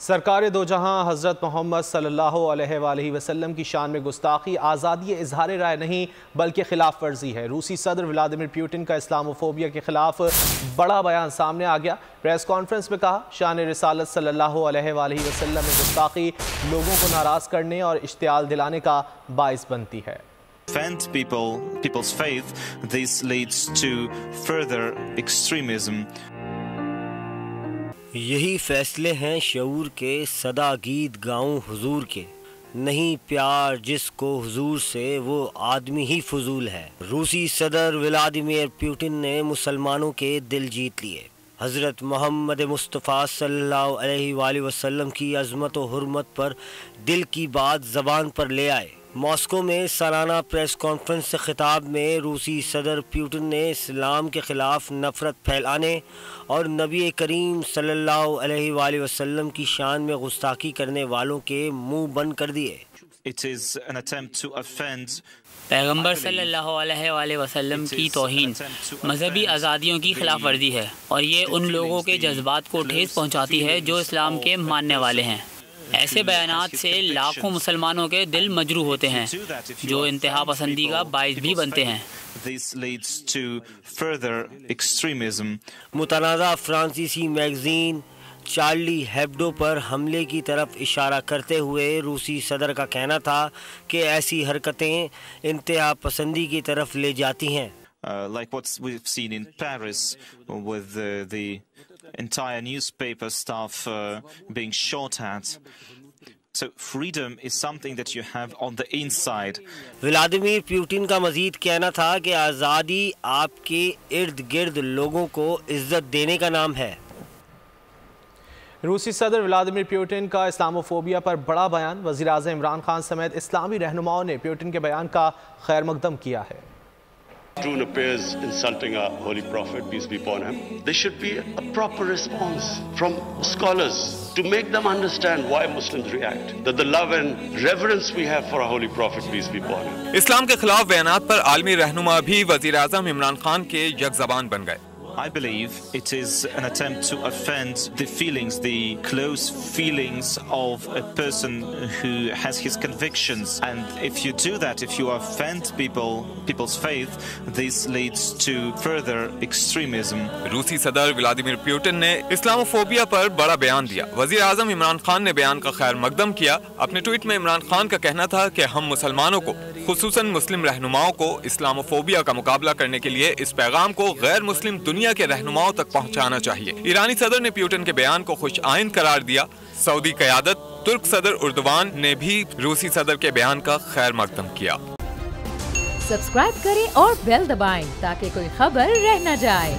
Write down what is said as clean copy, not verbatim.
सरकार दो जहां हज़रत मोहम्मद सल्लल्लाहु अलैहि वसल्लम की शान में गुस्ताखी आज़ादी इजहार राय नहीं बल्कि खिलाफ वर्जी है। रूसी सदर व्लादिमीर पुतिन का इस्लामोफोबिया के खिलाफ बड़ा बयान सामने आ गया। प्रेस कॉन्फ्रेंस में कहा, शान रिसालत सल्लल्लाहु अलैहि वसल्लम में गुस्ताखी लोगों को नाराज़ करने और इश्तियाल दिलाने का बाइस बनती है। Offend people's faith, this leads to further extremism. यही फैसले हैं शऊर के, सदा गीत गाऊं हुजूर के, नहीं प्यार जिसको हुजूर से वो आदमी ही फजूल है। रूसी सदर व्लादिमीर पुतिन ने मुसलमानों के दिल जीत लिए। हज़रत मोहम्मद मुस्तफ़ा सल्लल्लाहु अलैहि वसल्लम की अज़मत व हुर्मत पर दिल की बात ज़बान पर ले आए। मॉस्को में सालाना प्रेस कॉन्फ्रेंस से खिताब में रूसी सदर पुतिन ने इस्लाम के ख़िलाफ़ नफ़रत फैलाने और नबी करीम सल्लल्लाहु अलैहि वसल्लम की शान में गुस्ताखी करने वालों के मुंह बंद कर दिए। पैगम्बर सल्लल्लाहु अलैहि वसल्लम की तौहीन मजहबी आज़ादियों की खिलाफ वर्जी है और ये उन लोगों के जज्बात को ठेस पहुँचाती है जो इस्लाम के मानने वाले हैं। ऐसे बयानात से लाखों मुसलमानों के दिल मजरूह होते हैं जो इंतहा पसंदी का बाइस भी बनते हैं। मुतनाज़ा फ्रांसीसी मैगजीन चार्ली हेब्डो पर हमले की तरफ इशारा करते हुए रूसी सदर का कहना था कि ऐसी हरकतें इंतहा पसंदी की तरफ ले जाती हैं। Like what we've seen in Paris with the entire newspaper staff being shot at. So freedom is something that you have on the inside. Vladimir Putin का मजीद कहना था कि आज़ादी आपके इर्द गिर्द लोगों को इज्जत देने का नाम है। रूसी सदर व्लादिमीर पुतिन का इस्लामोफोबिया पर बड़ा बयान। वज़ीर आज़म इमरान खान समेत इस्लामी रहनुमाओं ने पुतिन के बयान का खैर मकदम किया है। Putin appears insulting our holy prophet, peace be upon him. There should be a proper response from scholars to make them understand why Muslims react. That the love and reverence we have for our holy prophet, peace be upon him. इस्लाम के खिलाफ बयानात पर आलमी रहनुमा भी वज़ीर आज़म इमरान खान के यकज़बान बन गए। I believe it is an attempt to offend the feelings, the close feelings of a person who has his convictions. And if you do that, if you offend people's faith, this leads to further extremism. रूसी सदर Vladimir Putin ने Islamophobia पर बड़ा बयान दिया। वज़ीर आज़म इमरान खान ने बयान का खैर मकदम किया। अपने ट्वीट में इमरान खान का कहना था कि हम मुसलमानों को, खुसूसन मुस्लिम रहनुमाओं को इस्लामोफोबिया का मुकाबला करने के लिए इस पैगाम को गैर मुस्लिम दुनिया के रहनुमाओं तक पहुंचाना चाहिए। ईरानी सदर ने पुतिन के बयान को खुश आइंद करार दिया। सऊदी क़यादत, तुर्क सदर उर्दवान ने भी रूसी सदर के बयान का खैर मकदम किया। सब्सक्राइब करें और बेल दबाएं ताकि कोई खबर रह न जाए।